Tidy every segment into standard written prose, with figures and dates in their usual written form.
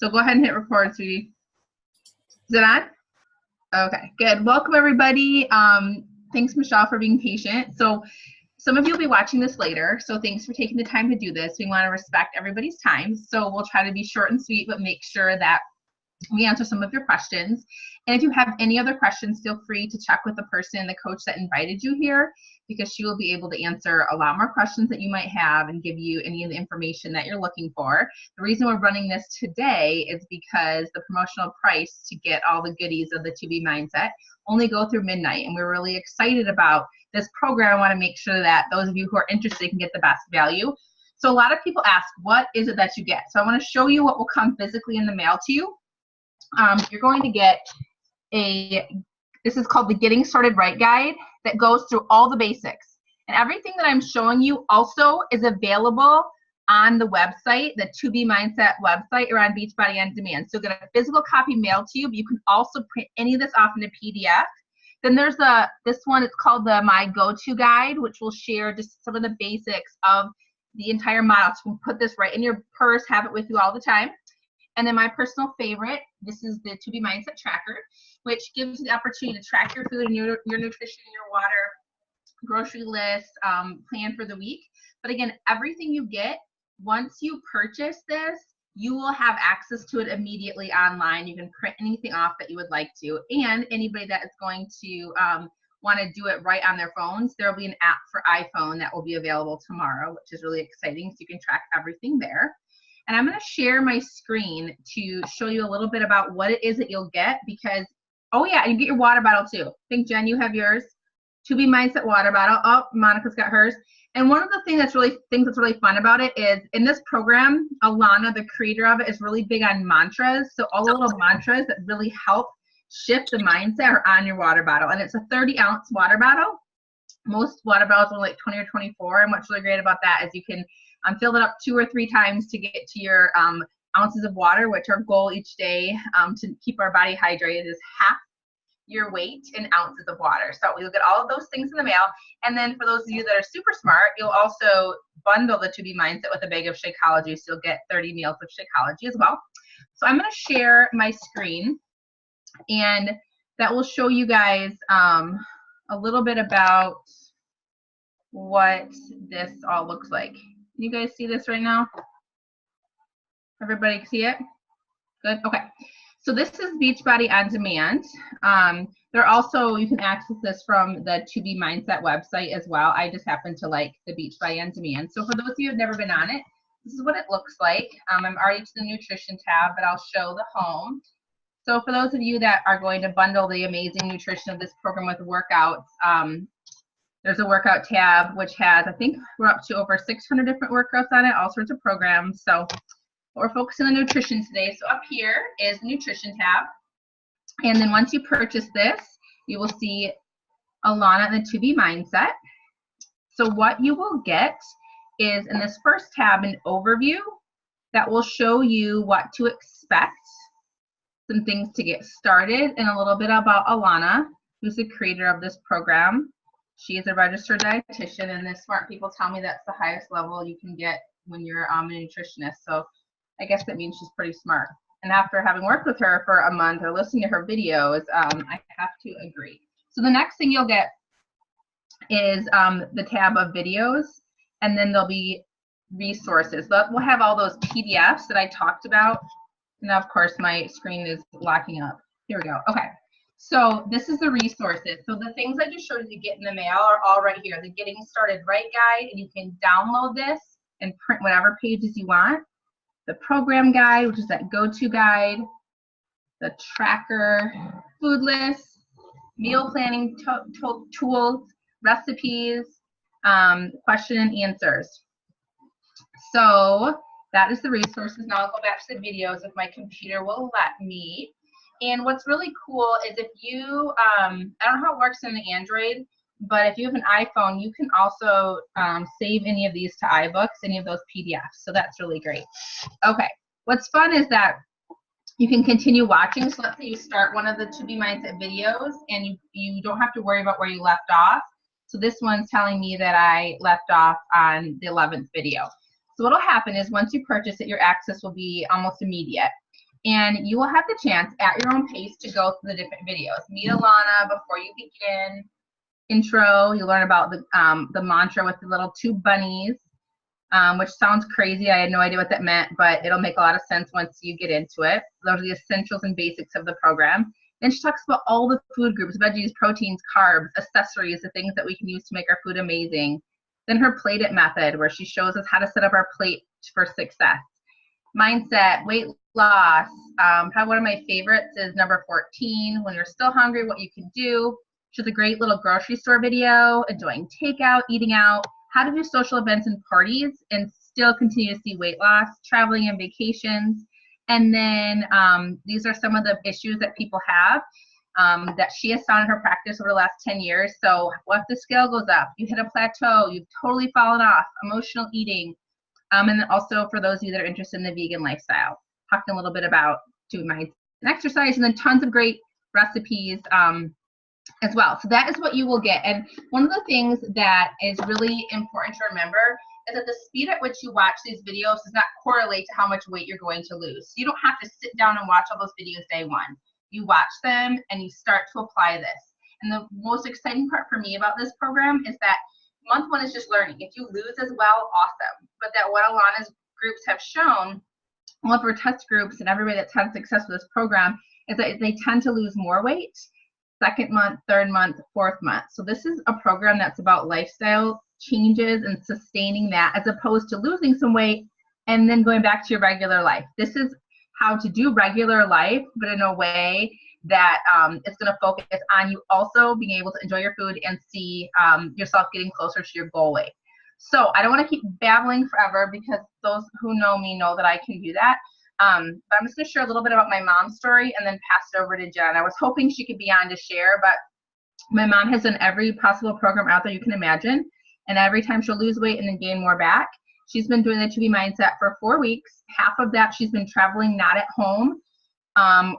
So go ahead and hit record, sweetie. Is it on? Okay, good. Welcome, everybody. Thanks, Michelle, for being patient. So some of you will be watching this later, so thanks for taking the time to do this. We want to respect everybody's time, so we'll try to be short and sweet, but make sure that we answer some of your questions. And if you have any other questions, feel free to check with the person, the coach that invited you here, because she will be able to answer a lot more questions that you might have and give you any of the information that you're looking for. The reason we're running this today is because the promotional price to get all the goodies of the 2B Mindset only go through midnight, and we're really excited about this program. I want to make sure that those of you who are interested can get the best value. So a lot of people ask, what is it that you get? So I want to show you what will come physically in the mail to you. You're going to get this is called the Getting Started Right Guide that goes through all the basics. And everything that I'm showing you also is available on the website, the 2B Mindset website, or on Beachbody On Demand. So get a physical copy mailed to you, but you can also print any of this off in a PDF. Then there's this one, it's called the My Go-To Guide, which will share just some of the basics of the entire model. So you can put this right in your purse, have it with you all the time. And then my personal favorite, this is the 2B Mindset Tracker, which gives you the opportunity to track your food and your nutrition, your water, grocery list, plan for the week. But again, everything you get, once you purchase this, you will have access to it immediately online. You can print anything off that you would like to. And anybody that is going to want to do it right on their phones, there will be an app for iPhone that will be available tomorrow, which is really exciting. So you can track everything there. And I'm going to share my screen to show you a little bit about what it is that you'll get, because, oh yeah, you get your water bottle too. I think, Jen, you have yours. 2B Mindset water bottle. Oh, Monica's got hers. And one of the things that's really fun about it is in this program, Alana, the creator of it, is really big on mantras. So all the little mantras that really help shift the mindset are on your water bottle. And it's a 30-ounce water bottle. Most water bottles are like 20 or 24. And what's really great about that is you can fill it up 2 or 3 times to get to your ounces of water, which our goal each day to keep our body hydrated is half your weight in ounces of water. So you'll get all of those things in the mail. And then for those of you that are super smart, you'll also bundle the 2B Mindset with a bag of Shakeology. So you'll get 30 meals of Shakeology as well. So I'm going to share my screen, and that will show you guys a little bit about what this all looks like. Can you guys see this right now? Everybody see it? Good? Okay. So this is Beachbody On Demand. There also, you can access this from the 2B Mindset website as well. I just happen to like the Beachbody On Demand. So for those of you who have never been on it, this is what it looks like. I'm already to the nutrition tab, but I'll show the home. So for those of you that are going to bundle the amazing nutrition of this program with workouts, there's a workout tab, which has, I think we're up to over 600 different workouts on it, all sorts of programs. So we're focusing on nutrition today. So up here is the nutrition tab. And then once you purchase this, you will see Alana and the 2B Mindset. So what you will get is in this first tab, an overview that will show you what to expect, some things to get started, and a little bit about Alana, who's the creator of this program. She is a registered dietitian, and the smart people tell me that's the highest level you can get when you're a nutritionist. So I guess that means she's pretty smart. And after having worked with her for a month or listening to her videos, I have to agree. So the next thing you'll get is the tab of videos, and then there'll be resources. But we'll have all those PDFs that I talked about. Now, of course, my screen is locking up. Here we go. Okay. So this is the resources. So the things I just showed you get in the mail are all right here. The Getting Started Right Guide, and you can download this and print whatever pages you want. The program guide, which is that go-to guide. The tracker, food list, meal planning tools, recipes, question and answers. So that is the resources. Now I'll go back to the videos if my computer will let me. And what's really cool is if you, I don't know how it works in an Android, but if you have an iPhone, you can also save any of these to iBooks, any of those PDFs. So that's really great. Okay, what's fun is that you can continue watching. So let's say you start one of the 2B Mindset videos and you don't have to worry about where you left off. So this one's telling me that I left off on the 11th video. So what'll happen is once you purchase it, your access will be almost immediate. And you will have the chance at your own pace to go through the different videos. Meet Alana before you begin. Intro, you learn about the mantra with the little two bunnies, which sounds crazy. I had no idea what that meant, but it'll make a lot of sense once you get into it. Those are the essentials and basics of the program. Then she talks about all the food groups, veggies, proteins, carbs, accessories, the things that we can use to make our food amazing. Then her Plate It method, where she shows us how to set up our plate for success. Mindset, weight loss. Probably one of my favorites is number 14, when you're still hungry, what you can do. She has a great little grocery store video, enjoying takeout, eating out, how to do social events and parties and still continue to see weight loss, traveling and vacations. And then these are some of the issues that people have that she has found in her practice over the last 10 years. So what if the scale goes up? You hit a plateau, you've totally fallen off, emotional eating. And then also for those of you that are interested in the vegan lifestyle, talking a little bit about doing mindset and exercise, and then tons of great recipes as well. So that is what you will get. And one of the things that is really important to remember is that the speed at which you watch these videos does not correlate to how much weight you're going to lose. You don't have to sit down and watch all those videos day one. You watch them and you start to apply this. And the most exciting part for me about this program is that month one is just learning. If you lose as well, awesome. But that what Alana's groups have shown, all of her test groups and everybody that's had success with this program, is that they tend to lose more weight second month, third month, fourth month. So this is a program that's about lifestyle changes and sustaining that, as opposed to losing some weight and then going back to your regular life. This is how to do regular life, but in a way that it's going to focus on you also being able to enjoy your food and see yourself getting closer to your goal weight. So I don't want to keep babbling forever, because those who know me know that I can do that. But I'm just going to share a little bit about my mom's story and then pass it over to Jen. I was hoping she could be on to share, but my mom has done every possible program out there you can imagine. And every time she'll lose weight and then gain more back. She's been doing the 2B mindset for 4 weeks. Half of that she's been traveling, not at home,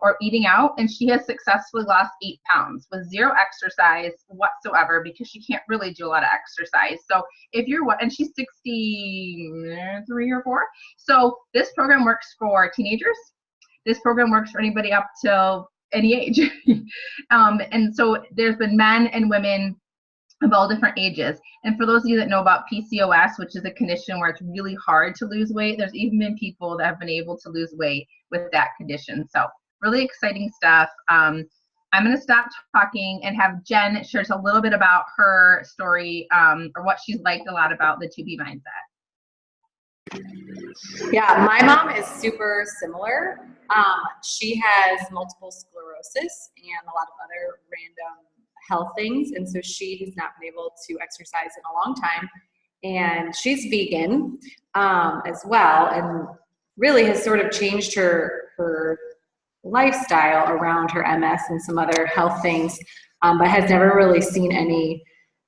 or eating out, and she has successfully lost 8 pounds with zero exercise whatsoever, because she can't really do a lot of exercise. So if you're, and she's 63 or 4. So this program works for teenagers. This program works for anybody up till any age. And so there's been men and women of all different ages. And for those of you that know about PCOS, which is a condition where it's really hard to lose weight, there's even been people that have been able to lose weight with that condition. So really exciting stuff. I'm going to stop talking and have Jen share a little bit about her story, or what she's liked a lot about the 2B mindset. Yeah, my mom is super similar. She has multiple sclerosis and a lot of other random health things, and so she has not been able to exercise in a long time, and she's vegan as well, and really has sort of changed her lifestyle around her MS and some other health things, but has never really seen any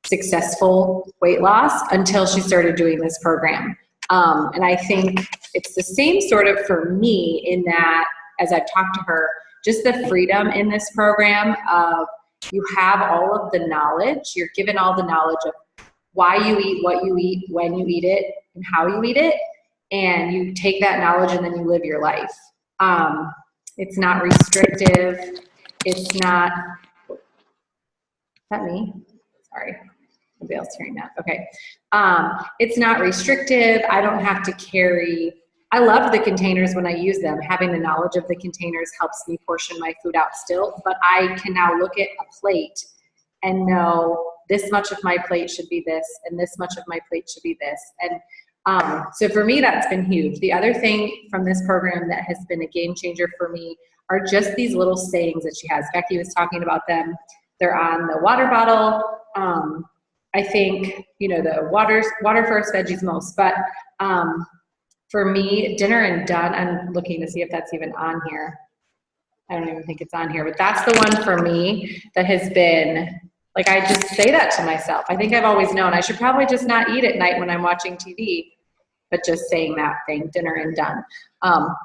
successful weight loss until she started doing this program. And I think it's the same sort of for me, in that as I've talked to her, just the freedom in this program of, you have all of the knowledge, you're given all the knowledge of why you eat, what you eat, when you eat it, and how you eat it, and you take that knowledge and then you live your life. It's not restrictive. It's not, is that me? Sorry, nobody else hearing that, okay. It's not restrictive. I don't have to carry, I love the containers when I use them. Having the knowledge of the containers helps me portion my food out still, but I can now look at a plate and know this much of my plate should be this, and this much of my plate should be this. And so for me, that's been huge. The other thing from this program that has been a game changer for me are just these little sayings that she has. Becky was talking about them. They're on the water bottle. I think, you know, the water first, veggies most, but for me, dinner and done, I'm looking to see if that's even on here. I don't even think it's on here, but that's the one for me that has been, like, I just say that to myself. I think I've always known I should probably just not eat at night when I'm watching TV, but just saying that thing, dinner and done.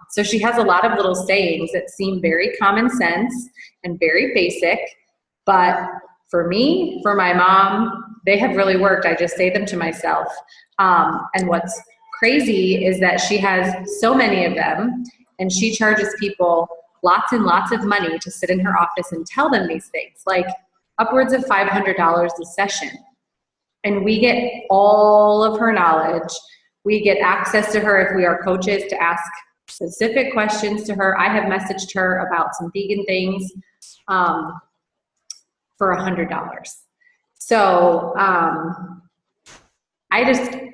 So she has a lot of little sayings that seem very common sense and very basic, but for me, for my mom, they have really worked. I just say them to myself. And what's crazy is that she has so many of them, And she charges people lots and lots of money to sit in her office and tell them these things, like upwards of $500 a session. And we get all of her knowledge. We get access to her if we are coaches to ask specific questions to her. I have messaged her about some vegan things for $100. So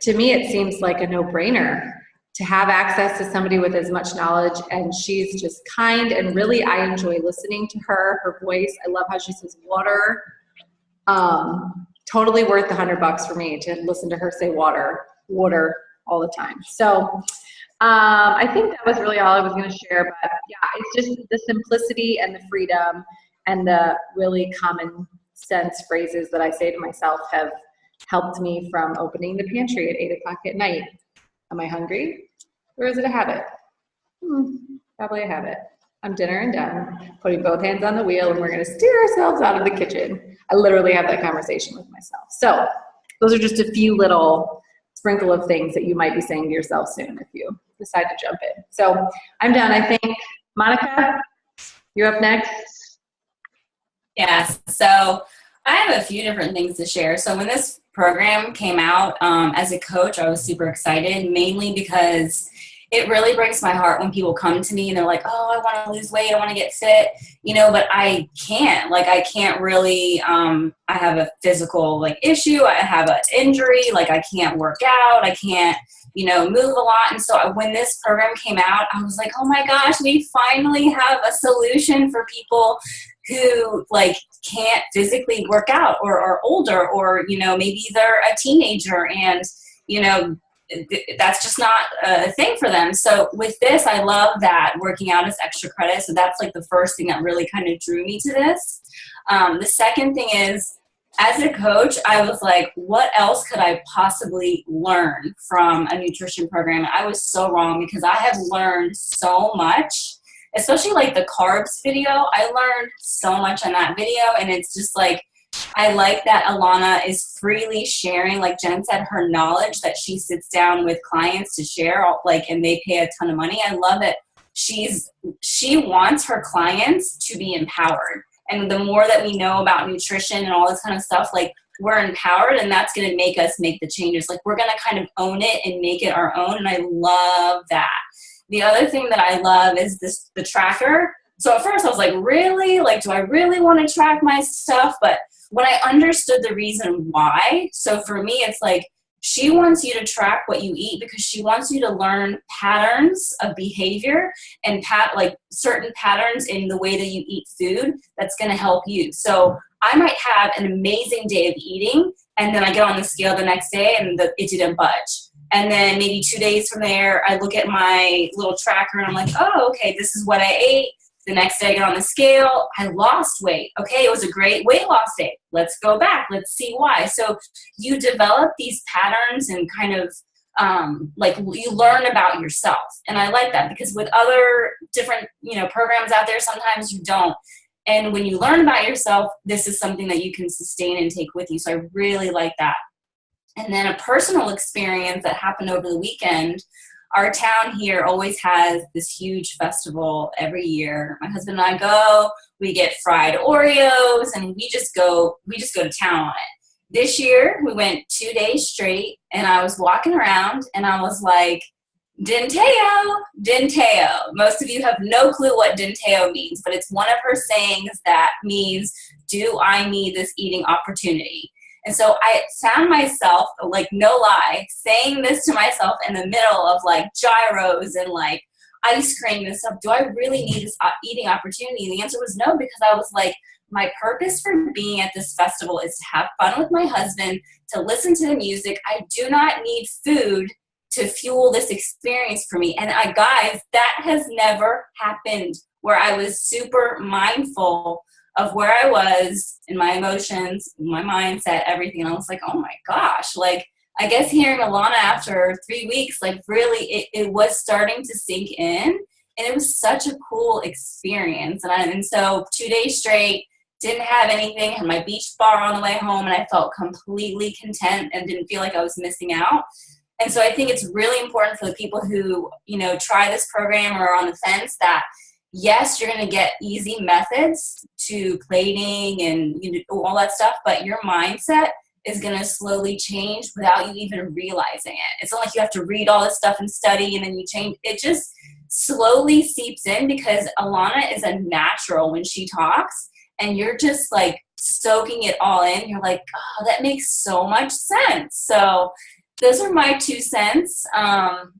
to me, it seems like a no-brainer to have access to somebody with as much knowledge, and she's just kind, and really I enjoy listening to her, her voice. I love how she says water. Totally worth the $100 for me to listen to her say water all the time. So I think that was really all I was going to share, but yeah, it's just the simplicity and the freedom and the really common sense phrases that I say to myself have helped me from opening the pantry at 8 o'clock at night. Am I hungry? Or is it a habit? Probably a habit. I'm dinner and done, putting both hands on the wheel, and we're going to steer ourselves out of the kitchen. I literally have that conversation with myself. So those are just a few little sprinkle of things that you might be saying to yourself soon if you decide to jump in. So I'm done, I think. Monica, you're up next. Yes. So I have a few different things to share. So when this program came out, as a coach, I was super excited, mainly because it really breaks my heart when people come to me and they're like, oh, I want to lose weight, I want to get fit, but I can't. I can't really, I have a physical issue, I have an injury, I can't work out, I can't, move a lot. And so when this program came out, I was like, oh my gosh, we finally have a solution for people who can't physically work out or are older, or, maybe they're a teenager and, that's just not a thing for them. So with this, I love that working out is extra credit. So that's the first thing that really kind of drew me to this. The second thing is, as a coach, I was like, what else could I possibly learn from a nutrition program? And I was so wrong, because I have learned so much, especially the carbs video. I learned so much on that video, and it's just I like that Alana is freely sharing, like Jen said, her knowledge, that she sits down with clients to share, and they pay a ton of money. I love that she wants her clients to be empowered. And the more that we know about nutrition and all this kind of stuff, we're empowered, and that's going to make us make the changes. We're going to kind of own it and make it our own. And I love that. The other thing that I love is the tracker. So at first I was like, really? Do I really want to track my stuff? But when I understood the reason why, so for me, it's she wants you to track what you eat because she wants you to learn patterns of behavior and certain patterns in the way that you eat food that's going to help you. So I might have an amazing day of eating, and then I get on the scale the next day and it didn't budge. And then maybe 2 days from there, I look at my little tracker and I'm like, oh, okay, this is what I ate. The next day I get on the scale, I lost weight. Okay, it was a great weight loss day. Let's go back. Let's see why. So you develop these patterns and kind of you learn about yourself. And I like that, because with other different, programs out there, sometimes you don't. And when you learn about yourself, this is something that you can sustain and take with you. So I really like that. And then a personal experience that happened over the weekend. Our town here always has this huge festival every year. My husband and I go, we get fried Oreos, and we just go to town on it. This year, we went 2 days straight, and I was walking around, and I was like, Dinteo, Dinteo. Most of you have no clue what Dinteo means, but it's one of her sayings that means, do I need this eating opportunity? And so I found myself, no lie, saying this to myself in the middle of gyros and ice cream and stuff. Do I really need this eating opportunity? And the answer was no, because I was my purpose for being at this festival is to have fun with my husband, to listen to the music. I do not need food to fuel this experience for me. And guys, that has never happened, where I was super mindful of where I was in my emotions, my mindset, everything. And I was like, oh my gosh, I guess hearing Alana after 3 weeks, really it was starting to sink in, and it was such a cool experience. And so 2 days straight, didn't have anything, had my beach bar on the way home, and I felt completely content and didn't feel like I was missing out. And so I think it's really important for the people who, you know, try this program or are on the fence that, yes, you're going to get easy methods to plating and you know, all that stuff, but your mindset is going to slowly change without you even realizing it. It's not like you have to read all this stuff and study and then you change. It just slowly seeps in because Alana is a natural when she talks, and you're just like soaking it all in. You're like, oh, that makes so much sense. So those are my 2 cents. I'm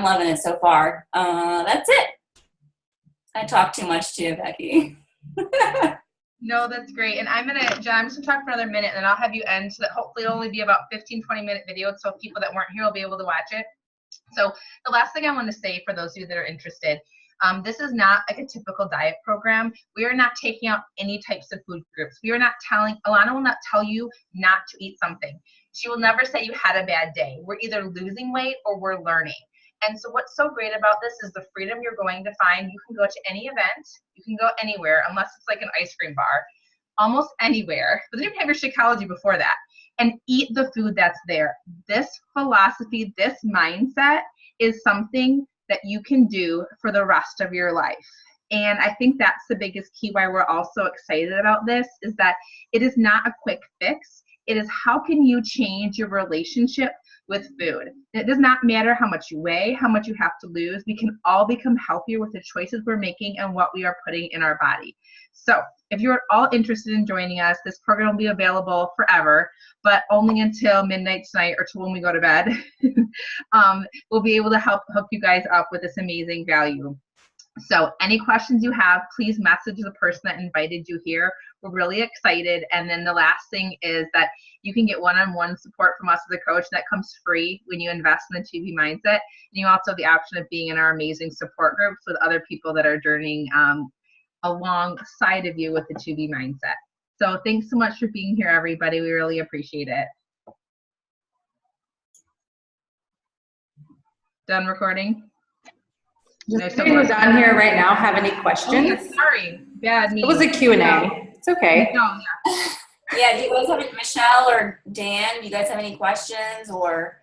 loving it so far. That's it. I talk too much too, Becky. No, that's great. And I'm just gonna talk for another minute and then I'll have you end so that hopefully it'll only be about 15-20 minute video so people that weren't here will be able to watch it. So the last thing I want to say for those of you that are interested, this is not like a typical diet program. We are not taking out any types of food groups. We are not Alana will not tell you not to eat something. She will never say you had a bad day. We're either losing weight or we're learning. And so what's so great about this is the freedom you're going to find. You can go to any event. You can go anywhere, unless it's like an ice cream bar, almost anywhere. But then you have your Shakeology before that and eat the food that's there. This philosophy, this mindset is something that you can do for the rest of your life. And I think that's the biggest key why we're all so excited about this is that it is not a quick fix. It is how can you change your relationship with food. It does not matter how much you weigh, how much you have to lose. We can all become healthier with the choices we're making and what we are putting in our body. So if you're all interested in joining us, this program will be available forever, but only until midnight tonight or till when we go to bed. We'll be able to hook you guys up with this amazing value. So any questions you have, please message the person that invited you here. We're really excited. And then the last thing is that you can get one-on-one support from us as a coach. That comes free when you invest in the 2B Mindset. And you also have the option of being in our amazing support groups with other people that are journeying alongside of you with the 2B Mindset. So thanks so much for being here, everybody. We really appreciate it. Done recording? Does anyone on here right now have any questions? Oh, yeah, sorry, bad me. It was a Q&A. It's okay. No, yeah. Yeah, do you guys have any, Michelle or Dan, do you guys have any questions or?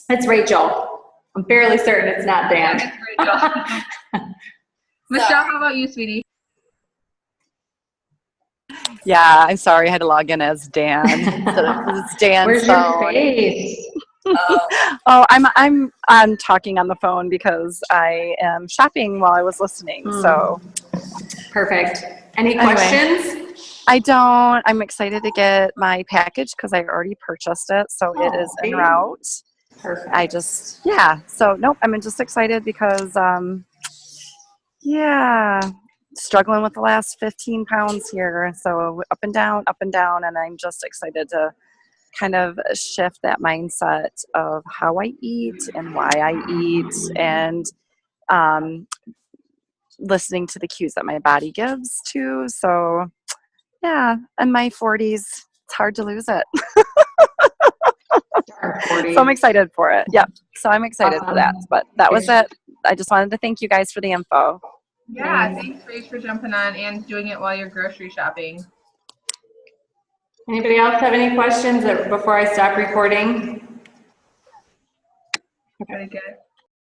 It's Rachel. I'm fairly certain it's not Dan. Yeah, Rachel. Michelle, how about you, sweetie? Yeah, I'm sorry. I had to log in as Dan. It's Dan's Where's phone. your face? Oh, I'm talking on the phone because I am shopping while I was listening. So Perfect. Any Anyway. questions? I don't. I'm excited to get my package because I already purchased it, so it is en great. route. Perfect. So nope. I'm just excited because struggling with the last 15 pounds here. So up and down, and I'm just excited to kind of shift that mindset of how I eat and why I eat and listening to the cues that my body gives too. So yeah, in my 40s, it's hard to lose it. So I'm excited for it. Yep. So I'm excited for that. But that was it. I just wanted to thank you guys for the info. Yeah, thanks, Rach, for jumping on and doing it while you're grocery shopping. Anybody else have any questions before I stop recording? Very good.